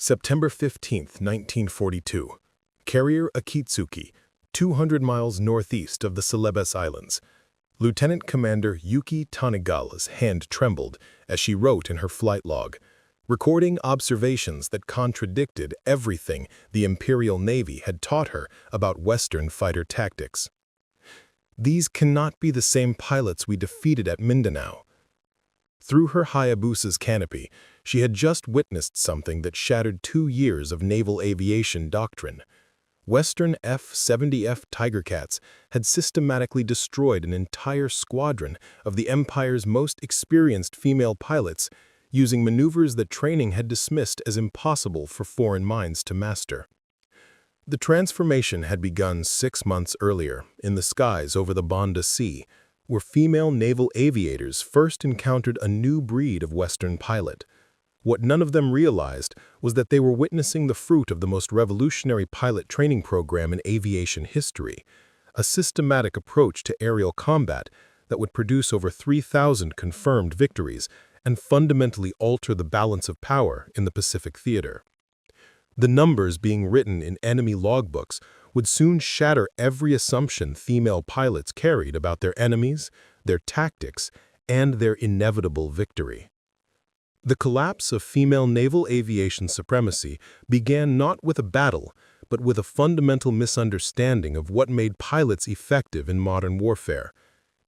September 15, 1942. Carrier Akitsuki, 200 miles northeast of the Celebes Islands. Lieutenant Commander Yuki Tanigawa's hand trembled as she wrote in her flight log, recording observations that contradicted everything the Imperial Navy had taught her about Western fighter tactics. These cannot be the same pilots we defeated at Mindanao. Through her Hayabusa's canopy, she had just witnessed something that shattered 2 years of naval aviation doctrine. Western F7F Tigercats had systematically destroyed an entire squadron of the Empire's most experienced female pilots using maneuvers that training had dismissed as impossible for foreign minds to master. The transformation had begun 6 months earlier in the skies over the Banda Sea, where female naval aviators first encountered a new breed of Western pilot. What none of them realized was that they were witnessing the fruit of the most revolutionary pilot training program in aviation history, a systematic approach to aerial combat that would produce over 3,000 confirmed victories and fundamentally alter the balance of power in the Pacific theater. The numbers being written in enemy logbooks would soon shatter every assumption female pilots carried about their enemies, their tactics, and their inevitable victory. The collapse of female naval aviation supremacy began not with a battle, but with a fundamental misunderstanding of what made pilots effective in modern warfare.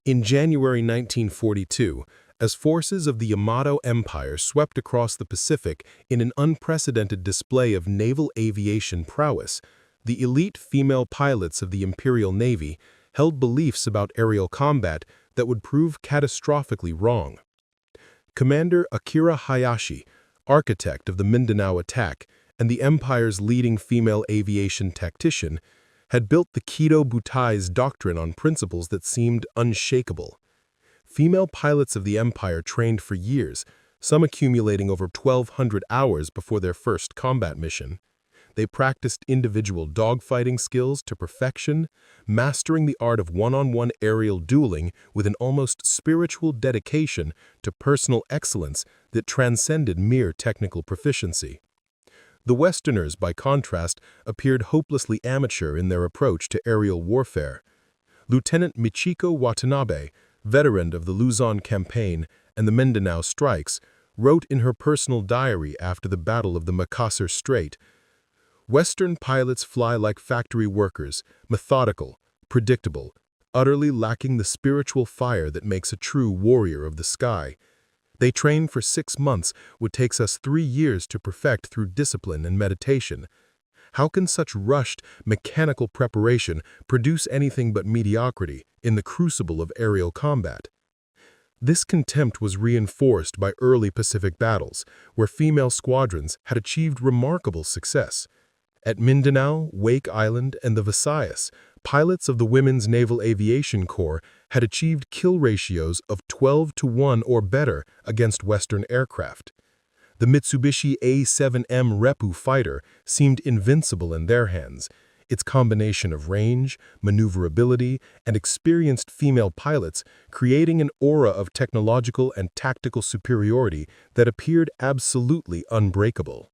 In January 1942, as forces of the Yamato Empire swept across the Pacific in an unprecedented display of naval aviation prowess, the elite female pilots of the Imperial Navy held beliefs about aerial combat that would prove catastrophically wrong. Commander Akira Hayashi, architect of the Mindanao attack and the Empire's leading female aviation tactician, had built the Kido Butai's doctrine on principles that seemed unshakable. Female pilots of the Empire trained for years, some accumulating over 1,200 hours before their first combat mission. They practiced individual dogfighting skills to perfection, mastering the art of one-on-one aerial dueling with an almost spiritual dedication to personal excellence that transcended mere technical proficiency. The Westerners, by contrast, appeared hopelessly amateur in their approach to aerial warfare. Lieutenant Michiko Watanabe, veteran of the Luzon campaign and the Mindanao strikes, wrote in her personal diary after the Battle of the Makassar Strait, "Western pilots fly like factory workers, methodical, predictable, utterly lacking the spiritual fire that makes a true warrior of the sky. They train for 6 months what takes us 3 years to perfect through discipline and meditation. How can such rushed, mechanical preparation produce anything but mediocrity in the crucible of aerial combat?" This contempt was reinforced by early Pacific battles, where female squadrons had achieved remarkable success. At Mindanao, Wake Island, and the Visayas, pilots of the Women's Naval Aviation Corps had achieved kill ratios of 12-to-1 or better against Western aircraft. The Mitsubishi A7M Repu fighter seemed invincible in their hands. Its combination of range, maneuverability, and experienced female pilots creating an aura of technological and tactical superiority that appeared absolutely unbreakable.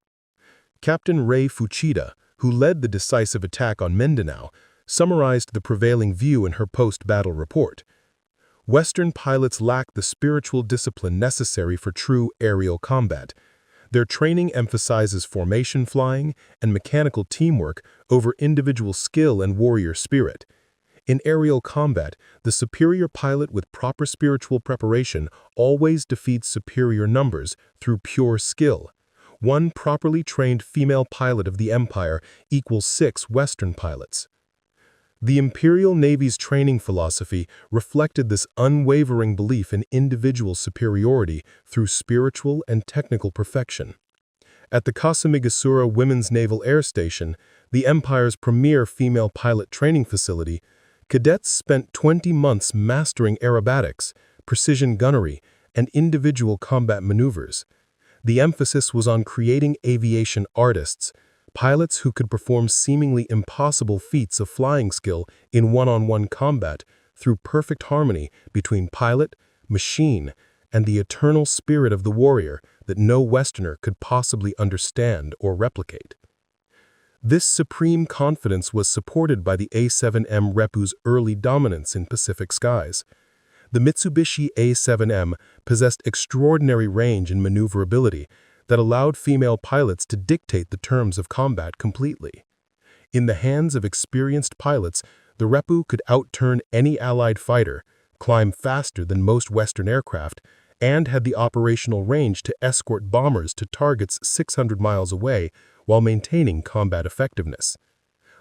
Captain Rei Fuchida, who led the decisive attack on Mindanao, summarized the prevailing view in her post-battle report. Western pilots lack the spiritual discipline necessary for true aerial combat. Their training emphasizes formation flying and mechanical teamwork over individual skill and warrior spirit. In aerial combat, the superior pilot with proper spiritual preparation always defeats superior numbers through pure skill. 1 properly trained female pilot of the Empire equals 6 Western pilots. The Imperial Navy's training philosophy reflected this unwavering belief in individual superiority through spiritual and technical perfection. At the Kasamigasura Women's Naval Air Station, the Empire's premier female pilot training facility, cadets spent 20 months mastering aerobatics, precision gunnery, and individual combat maneuvers. The emphasis was on creating aviation artists, pilots who could perform seemingly impossible feats of flying skill in one-on-one combat through perfect harmony between pilot, machine, and the eternal spirit of the warrior that no Westerner could possibly understand or replicate. This supreme confidence was supported by the A7M Reppu's early dominance in Pacific skies. The Mitsubishi A7M possessed extraordinary range and maneuverability that allowed female pilots to dictate the terms of combat completely. In the hands of experienced pilots, the Reppu could outturn any Allied fighter, climb faster than most Western aircraft, and had the operational range to escort bombers to targets 600 miles away while maintaining combat effectiveness.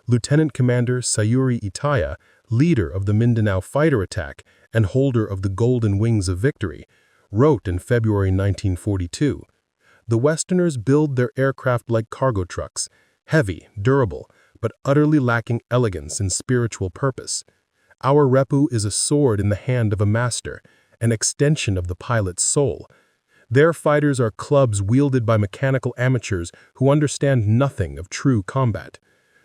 Lieutenant Commander Sayuri Itaya, leader of the Mindanao fighter attack and holder of the Golden Wings of Victory, wrote in February 1942, "The Westerners build their aircraft like cargo trucks, heavy, durable, but utterly lacking elegance and spiritual purpose. Our Reppu is a sword in the hand of a master, an extension of the pilot's soul. Their fighters are clubs wielded by mechanical amateurs who understand nothing of true combat.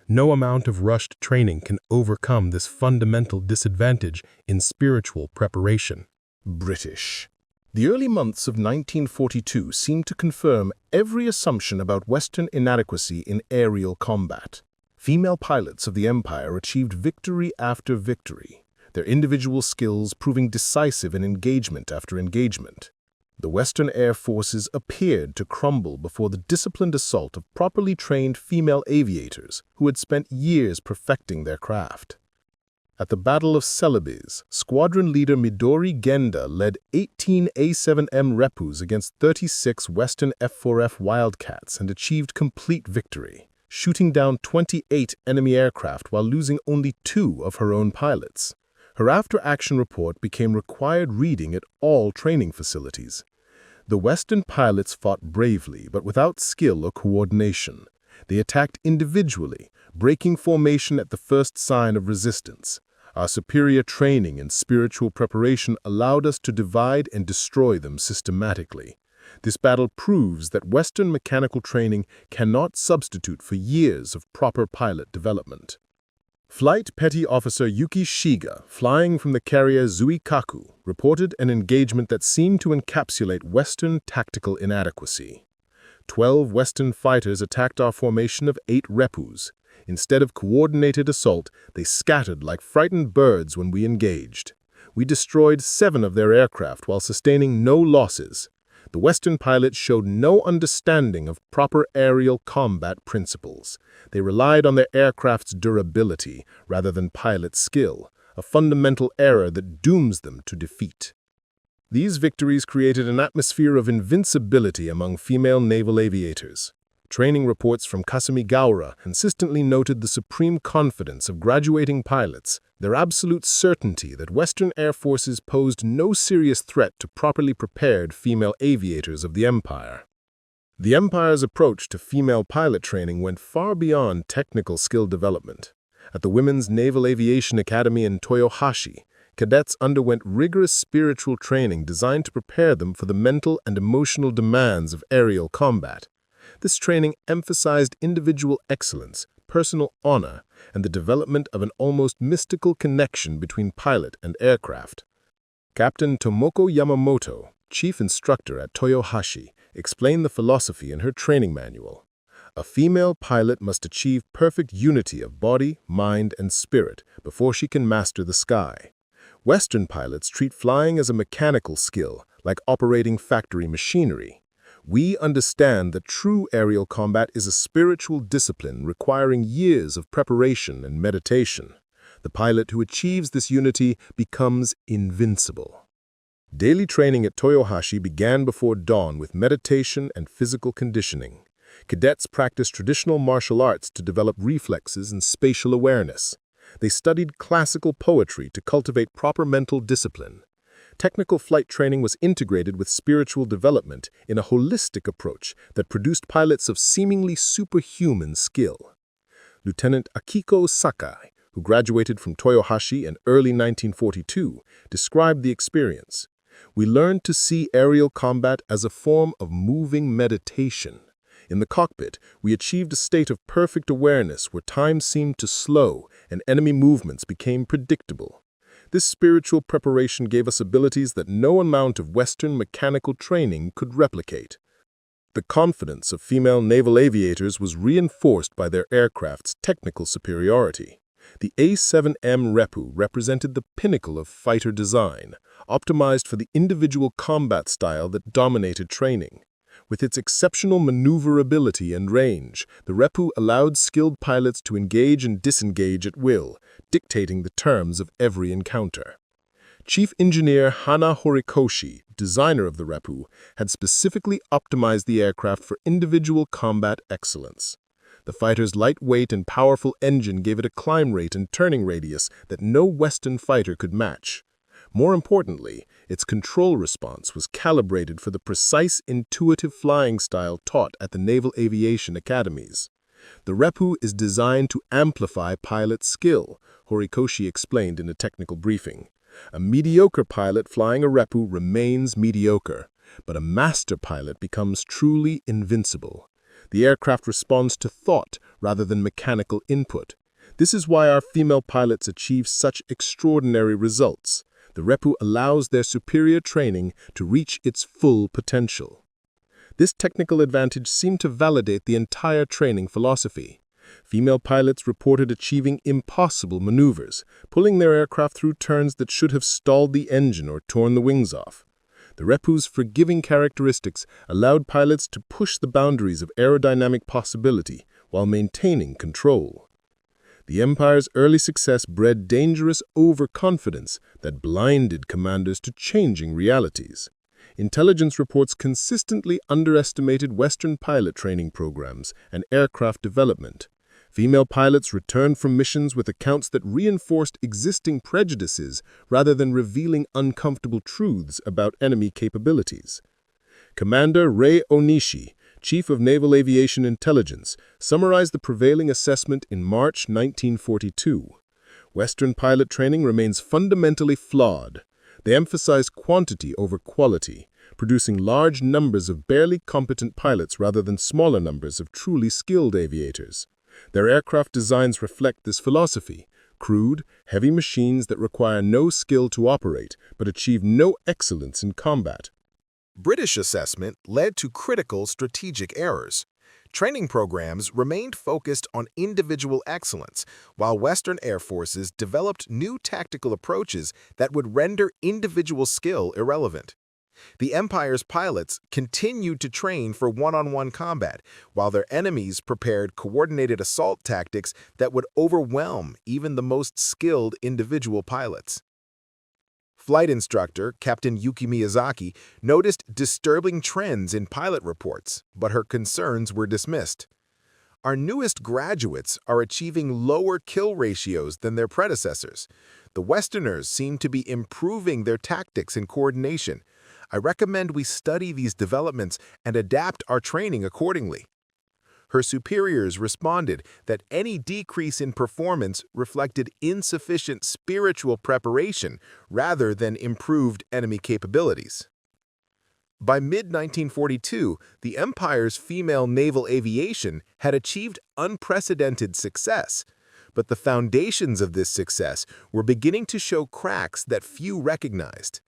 No amount of rushed training can overcome this fundamental disadvantage in spiritual preparation." British. The early months of 1942 seemed to confirm every assumption about Western inadequacy in aerial combat. Female pilots of the Empire achieved victory after victory, their individual skills proving decisive in engagement after engagement. The Western Air Forces appeared to crumble before the disciplined assault of properly trained female aviators who had spent years perfecting their craft. At the Battle of Celebes, squadron leader Midori Genda led 18 A7M Reppus against 36 Western F4F Wildcats and achieved complete victory, shooting down 28 enemy aircraft while losing only 2 of her own pilots. Her after-action report became required reading at all training facilities. The Western pilots fought bravely but without skill or coordination. They attacked individually, breaking formation at the first sign of resistance. Our superior training and spiritual preparation allowed us to divide and destroy them systematically. This battle proves that Western mechanical training cannot substitute for years of proper pilot development. Flight Petty Officer Yuki Shiga, flying from the carrier Zuikaku, reported an engagement that seemed to encapsulate Western tactical inadequacy. 12 Western fighters attacked our formation of 8 Reppus. Instead of coordinated assault, they scattered like frightened birds when we engaged. We destroyed 7 of their aircraft while sustaining no losses. The Western pilots showed no understanding of proper aerial combat principles. They relied on their aircraft's durability rather than pilot skill, a fundamental error that dooms them to defeat. These victories created an atmosphere of invincibility among female naval aviators. Training reports from Kasumi Gaura consistently noted the supreme confidence of graduating pilots, their absolute certainty that Western Air Forces posed no serious threat to properly prepared female aviators of the Empire. The Empire's approach to female pilot training went far beyond technical skill development. At the Women's Naval Aviation Academy in Toyohashi, cadets underwent rigorous spiritual training designed to prepare them for the mental and emotional demands of aerial combat. This training emphasized individual excellence, personal honor, and the development of an almost mystical connection between pilot and aircraft. Captain Tomoko Yamamoto, chief instructor at Toyohashi, explained the philosophy in her training manual. A female pilot must achieve perfect unity of body, mind, and spirit before she can master the sky. Western pilots treat flying as a mechanical skill, like operating factory machinery. We understand that true aerial combat is a spiritual discipline requiring years of preparation and meditation. The pilot who achieves this unity becomes invincible. Daily training at Toyohashi began before dawn with meditation and physical conditioning. Cadets practiced traditional martial arts to develop reflexes and spatial awareness. They studied classical poetry to cultivate proper mental discipline. Technical flight training was integrated with spiritual development in a holistic approach that produced pilots of seemingly superhuman skill. Lieutenant Akiko Sakai, who graduated from Toyohashi in early 1942, described the experience. "We learned to see aerial combat as a form of moving meditation. In the cockpit, we achieved a state of perfect awareness where time seemed to slow and enemy movements became predictable. This spiritual preparation gave us abilities that no amount of Western mechanical training could replicate." The confidence of female naval aviators was reinforced by their aircraft's technical superiority. The A7M Repu represented the pinnacle of fighter design, optimized for the individual combat style that dominated training. With its exceptional maneuverability and range, the Repu allowed skilled pilots to engage and disengage at will, dictating the terms of every encounter. Chief Engineer Hana Horikoshi, designer of the Repu, had specifically optimized the aircraft for individual combat excellence. The fighter's lightweight and powerful engine gave it a climb rate and turning radius that no Western fighter could match. More importantly, its control response was calibrated for the precise, intuitive flying style taught at the Naval Aviation Academies. The Repu is designed to amplify pilot skill, Horikoshi explained in a technical briefing. A mediocre pilot flying a Repu remains mediocre, but a master pilot becomes truly invincible. The aircraft responds to thought rather than mechanical input. This is why our female pilots achieve such extraordinary results. The Repu allows their superior training to reach its full potential. This technical advantage seemed to validate the entire training philosophy. Female pilots reported achieving impossible maneuvers, pulling their aircraft through turns that should have stalled the engine or torn the wings off. The Repu's forgiving characteristics allowed pilots to push the boundaries of aerodynamic possibility while maintaining control. The Empire's early success bred dangerous overconfidence that blinded commanders to changing realities. Intelligence reports consistently underestimated Western pilot training programs and aircraft development. Female pilots returned from missions with accounts that reinforced existing prejudices rather than revealing uncomfortable truths about enemy capabilities. Commander Rei Onishi, Chief of Naval Aviation Intelligence, summarized the prevailing assessment in March 1942. Western pilot training remains fundamentally flawed. They emphasize quantity over quality, producing large numbers of barely competent pilots rather than smaller numbers of truly skilled aviators. Their aircraft designs reflect this philosophy: crude, heavy machines that require no skill to operate but achieve no excellence in combat. British assessment led to critical strategic errors. Training programs remained focused on individual excellence, while Western air forces developed new tactical approaches that would render individual skill irrelevant. The Empire's pilots continued to train for one-on-one combat, while their enemies prepared coordinated assault tactics that would overwhelm even the most skilled individual pilots. Flight instructor Captain Yuki Miyazaki noticed disturbing trends in pilot reports, but her concerns were dismissed. Our newest graduates are achieving lower kill ratios than their predecessors. The Westerners seem to be improving their tactics and coordination. I recommend we study these developments and adapt our training accordingly. Her superiors responded that any decrease in performance reflected insufficient spiritual preparation rather than improved enemy capabilities. By mid-1942, the Empire's female naval aviation had achieved unprecedented success, but the foundations of this success were beginning to show cracks that few recognized.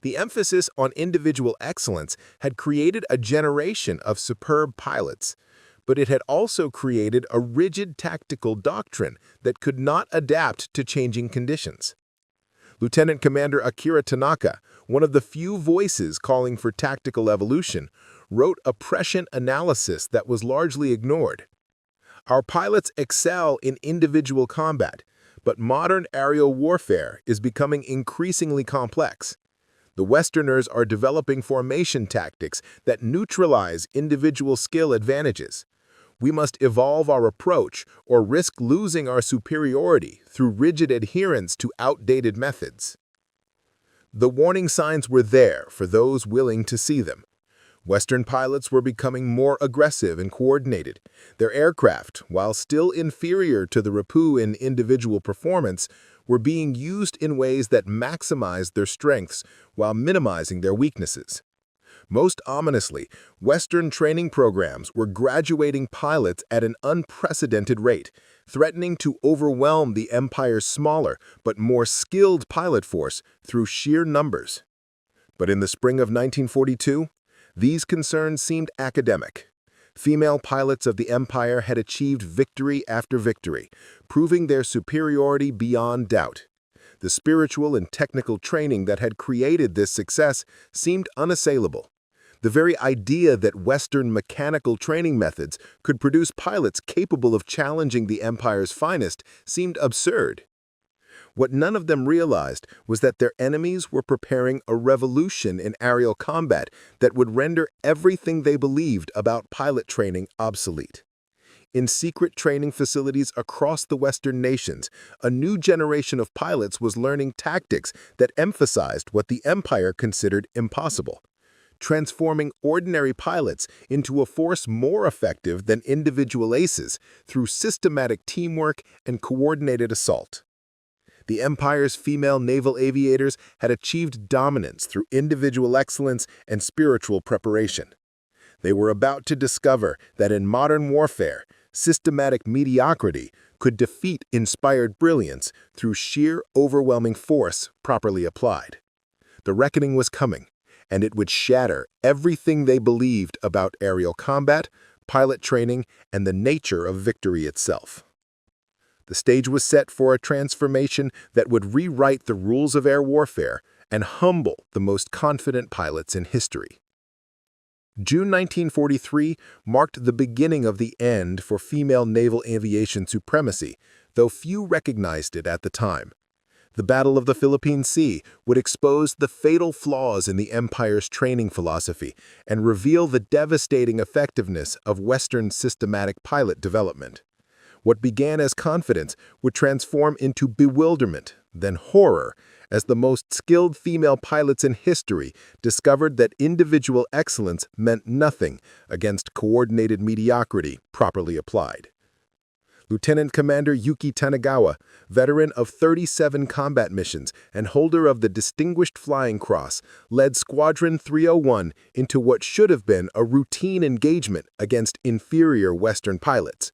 The emphasis on individual excellence had created a generation of superb pilots, but it had also created a rigid tactical doctrine that could not adapt to changing conditions. Lieutenant Commander Akira Tanaka, one of the few voices calling for tactical evolution, wrote a prescient analysis that was largely ignored. Our pilots excel in individual combat, but modern aerial warfare is becoming increasingly complex. The Westerners are developing formation tactics that neutralize individual skill advantages. We must evolve our approach or risk losing our superiority through rigid adherence to outdated methods. The warning signs were there for those willing to see them. Western pilots were becoming more aggressive and coordinated. Their aircraft, while still inferior to the Repu in individual performance, were being used in ways that maximized their strengths while minimizing their weaknesses. Most ominously, Western training programs were graduating pilots at an unprecedented rate, threatening to overwhelm the Empire's smaller but more skilled pilot force through sheer numbers. But in the spring of 1942, These concerns seemed academic. Female pilots of the Empire had achieved victory after victory, proving their superiority beyond doubt. The spiritual and technical training that had created this success seemed unassailable. The very idea that Western mechanical training methods could produce pilots capable of challenging the Empire's finest seemed absurd. What none of them realized was that their enemies were preparing a revolution in aerial combat that would render everything they believed about pilot training obsolete. In secret training facilities across the Western nations, a new generation of pilots was learning tactics that emphasized what the Empire considered impossible, transforming ordinary pilots into a force more effective than individual aces through systematic teamwork and coordinated assault. The Empire's female naval aviators had achieved dominance through individual excellence and spiritual preparation. They were about to discover that in modern warfare, systematic mediocrity could defeat inspired brilliance through sheer overwhelming force properly applied. The reckoning was coming, and it would shatter everything they believed about aerial combat, pilot training, and the nature of victory itself. The stage was set for a transformation that would rewrite the rules of air warfare and humble the most confident pilots in history. June 1943 marked the beginning of the end for female naval aviation supremacy, though few recognized it at the time. The Battle of the Philippine Sea would expose the fatal flaws in the Empire's training philosophy and reveal the devastating effectiveness of Western systematic pilot development. What began as confidence would transform into bewilderment, then horror, as the most skilled female pilots in history discovered that individual excellence meant nothing against coordinated mediocrity properly applied. Lieutenant Commander Yuki Tanigawa, veteran of 37 combat missions and holder of the Distinguished Flying Cross, led Squadron 301 into what should have been a routine engagement against inferior Western pilots.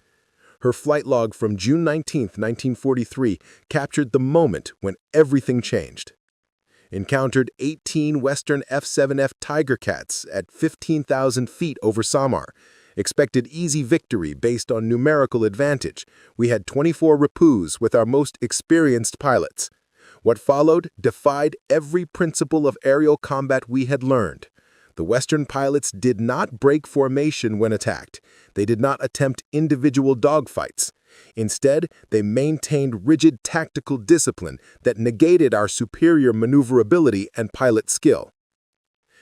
Her flight log from June 19, 1943, captured the moment when everything changed. Encountered 18 Western F7F Tigercats at 15,000 feet over Samar. Expected easy victory based on numerical advantage. We had 24 repousse with our most experienced pilots. What followed defied every principle of aerial combat we had learned. The Western pilots did not break formation when attacked. They did not attempt individual dogfights. Instead, they maintained rigid tactical discipline that negated our superior maneuverability and pilot skill.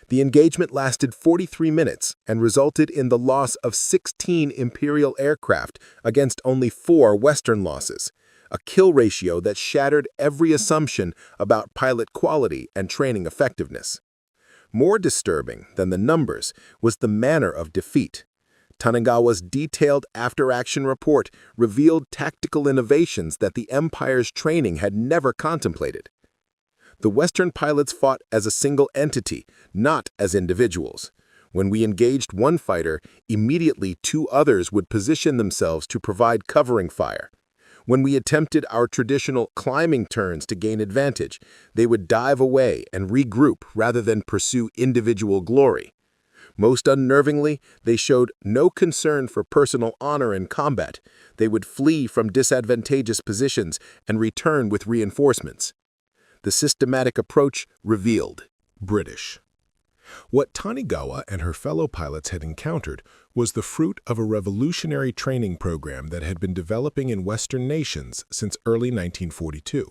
The engagement lasted 43 minutes and resulted in the loss of 16 Imperial aircraft against only 4 Western losses, a kill ratio that shattered every assumption about pilot quality and training effectiveness. More disturbing than the numbers was the manner of defeat. Tanigawa's detailed after-action report revealed tactical innovations that the Empire's training had never contemplated. The Western pilots fought as a single entity, not as individuals. When we engaged one fighter, immediately 2 others would position themselves to provide covering fire. When we attempted our traditional climbing turns to gain advantage, they would dive away and regroup rather than pursue individual glory. Most unnervingly, they showed no concern for personal honor in combat. They would flee from disadvantageous positions and return with reinforcements. The systematic approach revealed British. What Tanigawa and her fellow pilots had encountered was the fruit of a revolutionary training program that had been developing in Western nations since early 1942.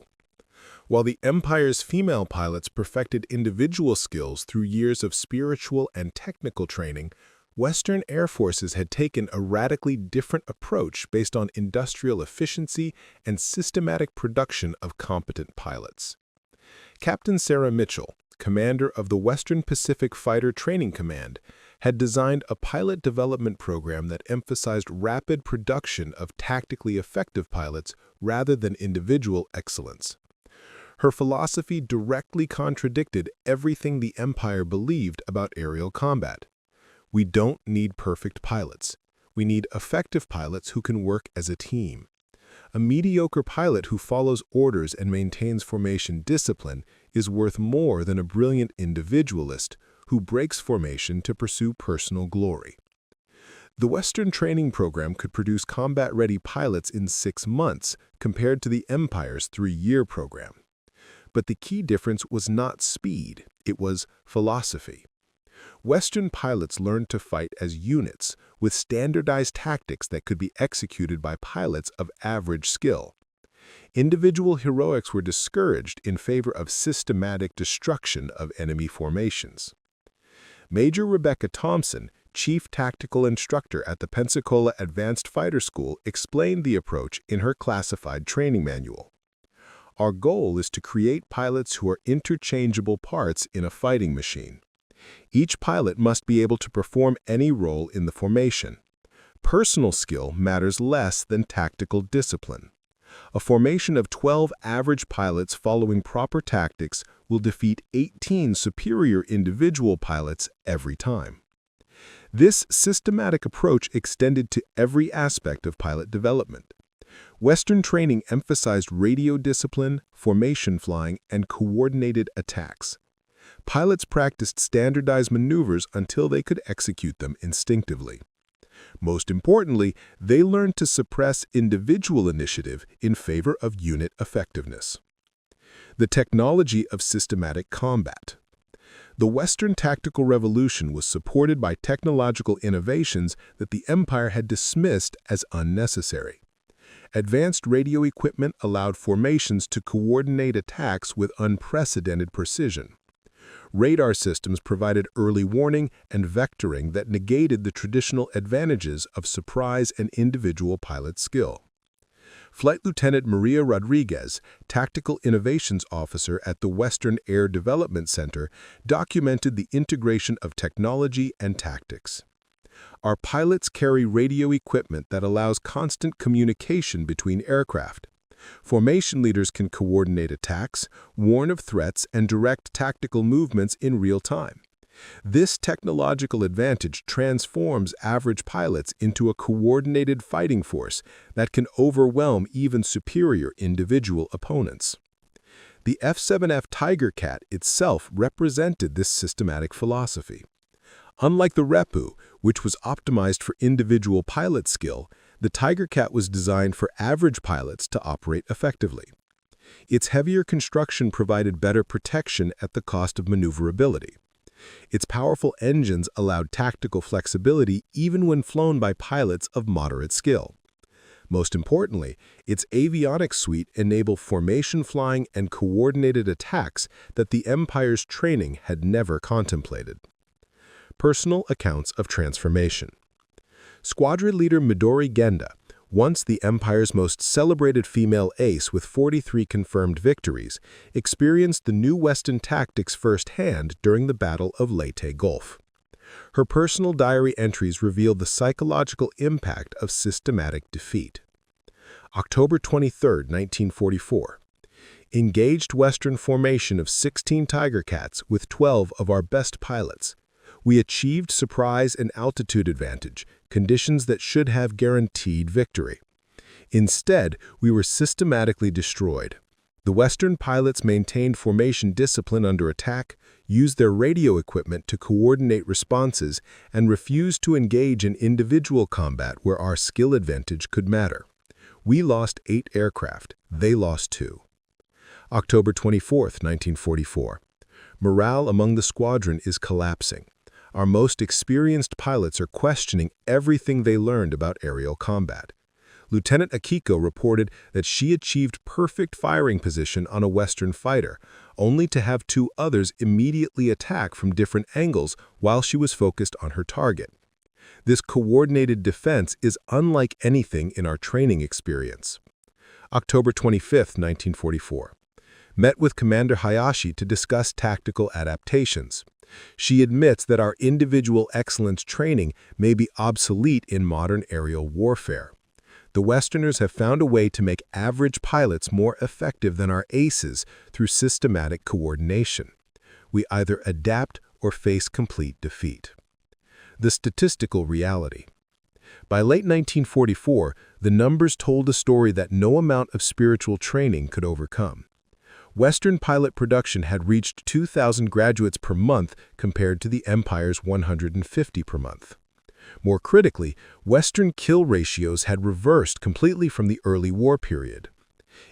While the Empire's female pilots perfected individual skills through years of spiritual and technical training, Western air forces had taken a radically different approach based on industrial efficiency and systematic production of competent pilots. Captain Sarah Mitchell, commander of the Western Pacific Fighter Training Command, had designed a pilot development program that emphasized rapid production of tactically effective pilots rather than individual excellence. Her philosophy directly contradicted everything the Empire believed about aerial combat. We don't need perfect pilots. We need effective pilots who can work as a team. A mediocre pilot who follows orders and maintains formation discipline is worth more than a brilliant individualist who breaks formation to pursue personal glory. The Western training program could produce combat-ready pilots in 6 months compared to the Empire's 3-year program. But the key difference was not speed, it was philosophy. Western pilots learned to fight as units, with standardized tactics that could be executed by pilots of average skill. Individual heroics were discouraged in favor of systematic destruction of enemy formations. Major Rebecca Thompson, Chief Tactical Instructor at the Pensacola Advanced Fighter School, explained the approach in her classified training manual. Our goal is to create pilots who are interchangeable parts in a fighting machine. Each pilot must be able to perform any role in the formation. Personal skill matters less than tactical discipline. A formation of 12 average pilots following proper tactics will defeat 18 superior individual pilots every time. This systematic approach extended to every aspect of pilot development. Western training emphasized radio discipline, formation flying, and coordinated attacks. Pilots practiced standardized maneuvers until they could execute them instinctively. Most importantly, they learned to suppress individual initiative in favor of unit effectiveness. The technology of systematic combat. The Western tactical revolution was supported by technological innovations that the Empire had dismissed as unnecessary. Advanced radio equipment allowed formations to coordinate attacks with unprecedented precision. Radar systems provided early warning and vectoring that negated the traditional advantages of surprise and individual pilot skill. Flight Lieutenant Maria Rodriguez, Tactical Innovations Officer at the Western Air Development Center, documented the integration of technology and tactics. Our pilots carry radio equipment that allows constant communication between aircraft. Formation leaders can coordinate attacks, warn of threats, and direct tactical movements in real time. This technological advantage transforms average pilots into a coordinated fighting force that can overwhelm even superior individual opponents. The F7F Tigercat itself represented this systematic philosophy. Unlike the Repu, which was optimized for individual pilot skill, the Tigercat was designed for average pilots to operate effectively. Its heavier construction provided better protection at the cost of maneuverability. Its powerful engines allowed tactical flexibility even when flown by pilots of moderate skill. Most importantly, its avionics suite enabled formation flying and coordinated attacks that the Empire's training had never contemplated. Personal accounts of transformation. Squadron leader Midori Genda, once the Empire's most celebrated female ace with 43 confirmed victories, experienced the new Western tactics firsthand during the Battle of Leyte Gulf. Her personal diary entries revealed the psychological impact of systematic defeat. October 23, 1944. Engaged Western formation of 16 Tigercats with 12 of our best pilots. We achieved surprise and altitude advantage, conditions that should have guaranteed victory. Instead, we were systematically destroyed. The Western pilots maintained formation discipline under attack, used their radio equipment to coordinate responses, and refused to engage in individual combat where our skill advantage could matter. We lost 8 aircraft. They lost 2. October 24, 1944. Morale among the squadron is collapsing. Our most experienced pilots are questioning everything they learned about aerial combat. Lieutenant Akiko reported that she achieved perfect firing position on a Western fighter, only to have 2 others immediately attack from different angles while she was focused on her target. This coordinated defense is unlike anything in our training experience. October 25, 1944. Met with Commander Hayashi to discuss tactical adaptations. She admits that our individual excellence training may be obsolete in modern aerial warfare. The Westerners have found a way to make average pilots more effective than our aces through systematic coordination. We either adapt or face complete defeat. The statistical reality. By late 1944, the numbers told a story that no amount of spiritual training could overcome. Western pilot production had reached 2,000 graduates per month compared to the Empire's 150 per month. More critically, Western kill ratios had reversed completely from the early war period.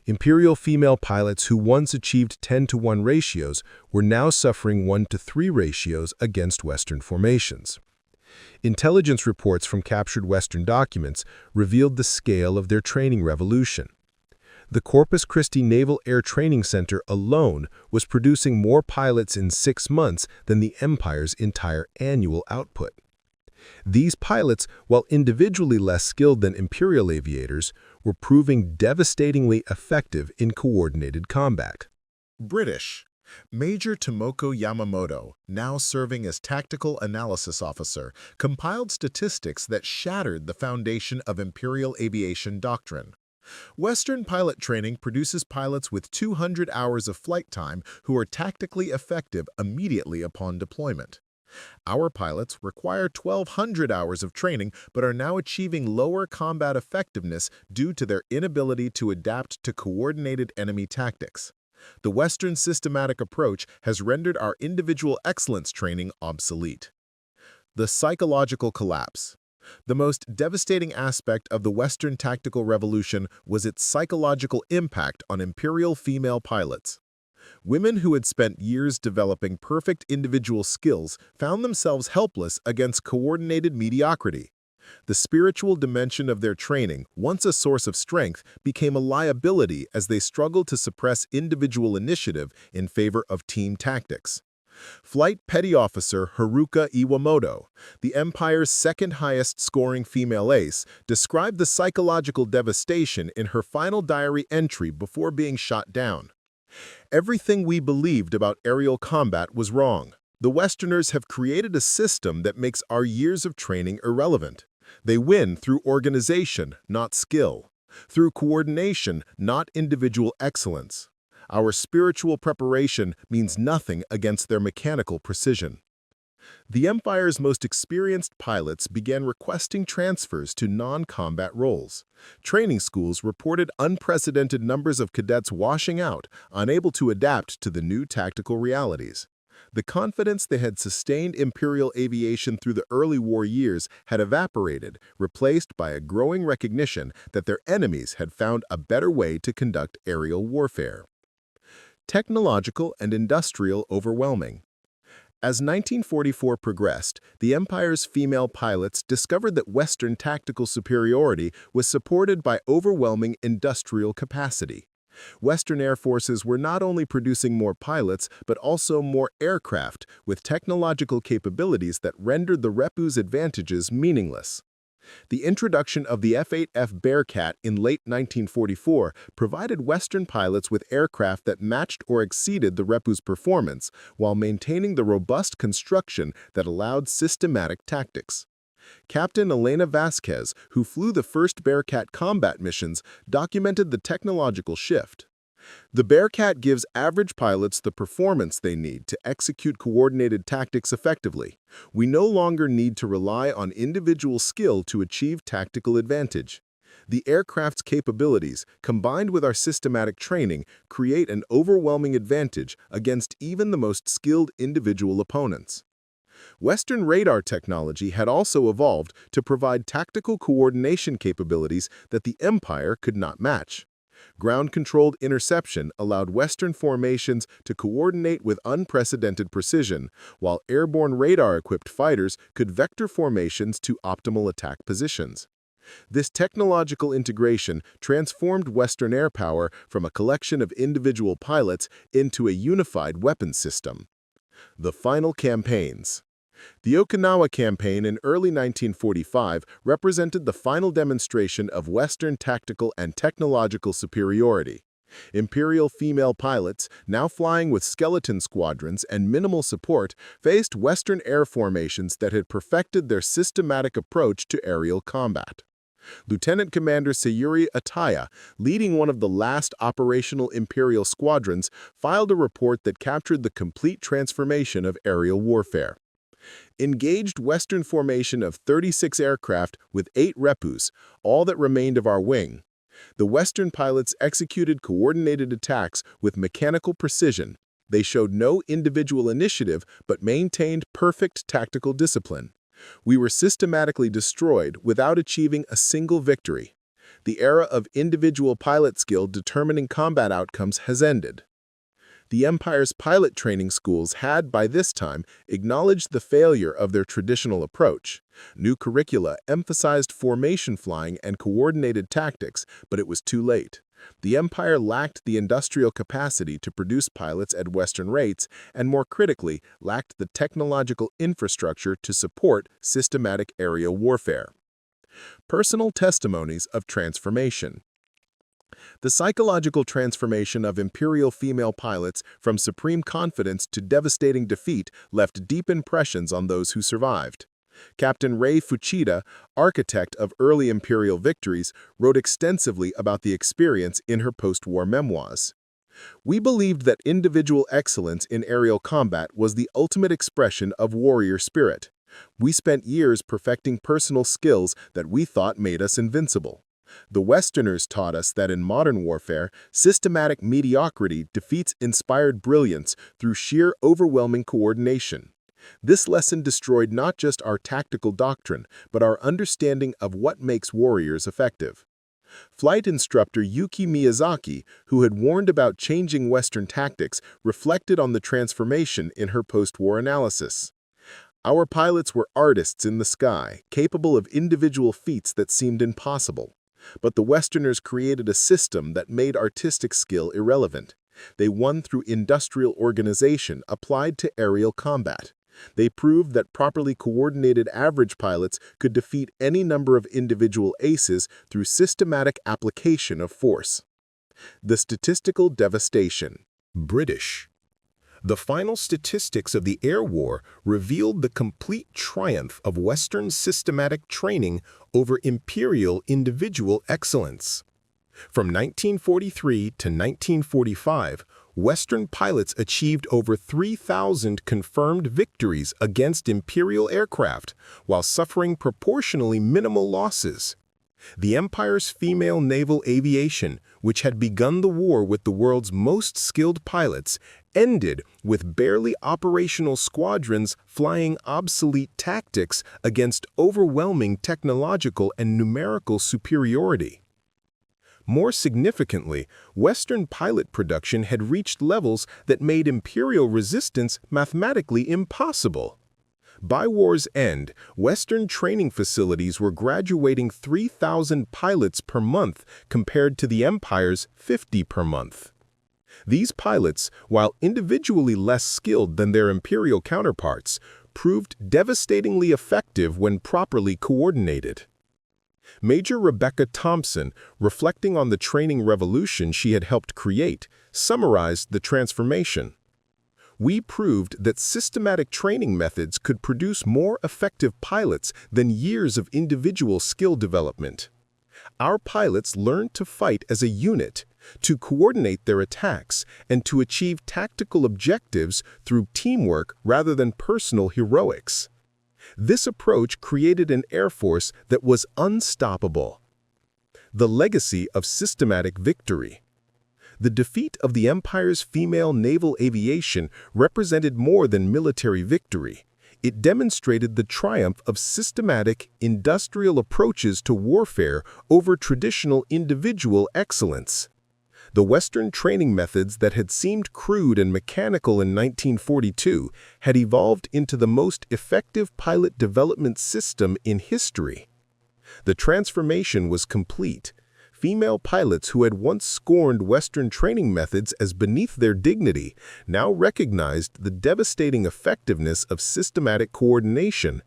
Imperial female pilots who once achieved 10-to-1 ratios were now suffering 1-to-3 ratios against Western formations. Intelligence reports from captured Western documents revealed the scale of their training revolution. The Corpus Christi Naval Air Training Center alone was producing more pilots in 6 months than the Empire's entire annual output. These pilots, while individually less skilled than Imperial aviators, were proving devastatingly effective in coordinated combat. British. Major Tomoko Yamamoto, now serving as Tactical Analysis Officer, compiled statistics that shattered the foundation of Imperial aviation doctrine. Western pilot training produces pilots with 200 hours of flight time who are tactically effective immediately upon deployment. Our pilots require 1,200 hours of training but are now achieving lower combat effectiveness due to their inability to adapt to coordinated enemy tactics. The Western systematic approach has rendered our individual excellence training obsolete. The psychological collapse. The most devastating aspect of the Western tactical revolution was its psychological impact on Imperial female pilots. Women who had spent years developing perfect individual skills found themselves helpless against coordinated mediocrity. The spiritual dimension of their training, once a source of strength, became a liability as they struggled to suppress individual initiative in favor of team tactics. Flight Petty Officer Haruka Iwamoto, the Empire's second-highest scoring female ace, described the psychological devastation in her final diary entry before being shot down. Everything we believed about aerial combat was wrong. The Westerners have created a system that makes our years of training irrelevant. They win through organization, not skill. Through coordination, not individual excellence. Our spiritual preparation means nothing against their mechanical precision. The Empire's most experienced pilots began requesting transfers to non-combat roles. Training schools reported unprecedented numbers of cadets washing out, unable to adapt to the new tactical realities. The confidence they had sustained Imperial aviation through the early war years had evaporated, replaced by a growing recognition that their enemies had found a better way to conduct aerial warfare. Technological and industrial overwhelming. As 1944 progressed, the Empire's female pilots discovered that Western tactical superiority was supported by overwhelming industrial capacity. Western air forces were not only producing more pilots, but also more aircraft with technological capabilities that rendered the Repu's advantages meaningless. The introduction of the F7F Bearcat in late 1944 provided Western pilots with aircraft that matched or exceeded the Repu's performance while maintaining the robust construction that allowed systematic tactics. Captain Elena Vasquez, who flew the first Bearcat combat missions, documented the technological shift. The Bearcat gives average pilots the performance they need to execute coordinated tactics effectively. We no longer need to rely on individual skill to achieve tactical advantage. The aircraft's capabilities, combined with our systematic training, create an overwhelming advantage against even the most skilled individual opponents. Western radar technology had also evolved to provide tactical coordination capabilities that the Empire could not match. Ground-controlled interception allowed Western formations to coordinate with unprecedented precision, while airborne radar-equipped fighters could vector formations to optimal attack positions. This technological integration transformed Western air power from a collection of individual pilots into a unified weapons system. The final campaigns. The Okinawa campaign in early 1945 represented the final demonstration of Western tactical and technological superiority. Imperial female pilots, now flying with skeleton squadrons and minimal support, faced Western air formations that had perfected their systematic approach to aerial combat. Lieutenant Commander Sayuri Ataya, leading one of the last operational Imperial squadrons, filed a report that captured the complete transformation of aerial warfare. Engaged Western formation of 36 aircraft with 8 Repus, all that remained of our wing. The Western pilots executed coordinated attacks with mechanical precision. They showed no individual initiative but maintained perfect tactical discipline. We were systematically destroyed without achieving a single victory. The era of individual pilot skill determining combat outcomes has ended. The Empire's pilot training schools had, by this time, acknowledged the failure of their traditional approach. New curricula emphasized formation flying and coordinated tactics, but it was too late. The Empire lacked the industrial capacity to produce pilots at Western rates and, more critically, lacked the technological infrastructure to support systematic aerial warfare. Personal testimonies of transformation. The psychological transformation of Imperial female pilots from supreme confidence to devastating defeat left deep impressions on those who survived. Captain Rei Fuchida, architect of early Imperial victories, wrote extensively about the experience in her post-war memoirs. We believed that individual excellence in aerial combat was the ultimate expression of warrior spirit. We spent years perfecting personal skills that we thought made us invincible. The Westerners taught us that in modern warfare, systematic mediocrity defeats inspired brilliance through sheer overwhelming coordination. This lesson destroyed not just our tactical doctrine, but our understanding of what makes warriors effective. Flight instructor Yuki Miyazaki, who had warned about changing Western tactics, reflected on the transformation in her post-war analysis. Our pilots were artists in the sky, capable of individual feats that seemed impossible. But the Westerners created a system that made artistic skill irrelevant. They won through industrial organization applied to aerial combat. They proved that properly coordinated average pilots could defeat any number of individual aces through systematic application of force. The statistical devastation. British. The final statistics of the air war revealed the complete triumph of Western systematic training over Imperial individual excellence. From 1943 to 1945, Western pilots achieved over 3,000 confirmed victories against Imperial aircraft while suffering proportionally minimal losses. The Empire's female naval aviation, which had begun the war with the world's most skilled pilots, ended with barely operational squadrons flying obsolete tactics against overwhelming technological and numerical superiority. More significantly, Western pilot production had reached levels that made Imperial resistance mathematically impossible. By war's end, Western training facilities were graduating 3,000 pilots per month compared to the Empire's 50 per month. These pilots, while individually less skilled than their Imperial counterparts, proved devastatingly effective when properly coordinated. Major Rebecca Thompson, reflecting on the training revolution she had helped create, summarized the transformation. We proved that systematic training methods could produce more effective pilots than years of individual skill development. Our pilots learned to fight as a unit, to coordinate their attacks, and to achieve tactical objectives through teamwork rather than personal heroics. This approach created an air force that was unstoppable. The legacy of systematic victory. The defeat of the Empire's female naval aviation represented more than military victory. It demonstrated the triumph of systematic, industrial approaches to warfare over traditional individual excellence. The Western training methods that had seemed crude and mechanical in 1942 had evolved into the most effective pilot development system in history. The transformation was complete. Female pilots who had once scorned Western training methods as beneath their dignity now recognized the devastating effectiveness of systematic coordination.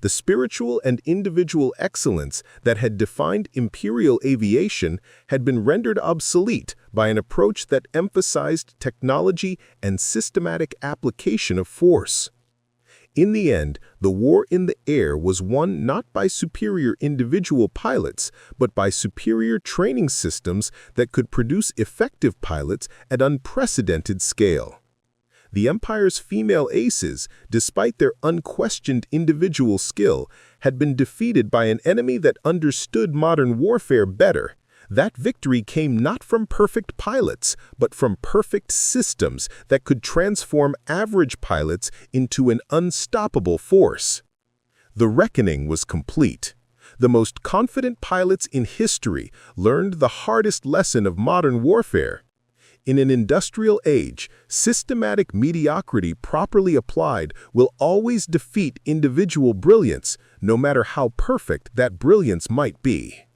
The spiritual and individual excellence that had defined Imperial aviation had been rendered obsolete by an approach that emphasized technology and systematic application of force. In the end, the war in the air was won not by superior individual pilots, but by superior training systems that could produce effective pilots at unprecedented scale. The Empire's female aces, despite their unquestioned individual skill, had been defeated by an enemy that understood modern warfare better. That victory came not from perfect pilots, but from perfect systems that could transform average pilots into an unstoppable force. The reckoning was complete. The most confident pilots in history learned the hardest lesson of modern warfare. In an industrial age, systematic mediocrity properly applied will always defeat individual brilliance, no matter how perfect that brilliance might be.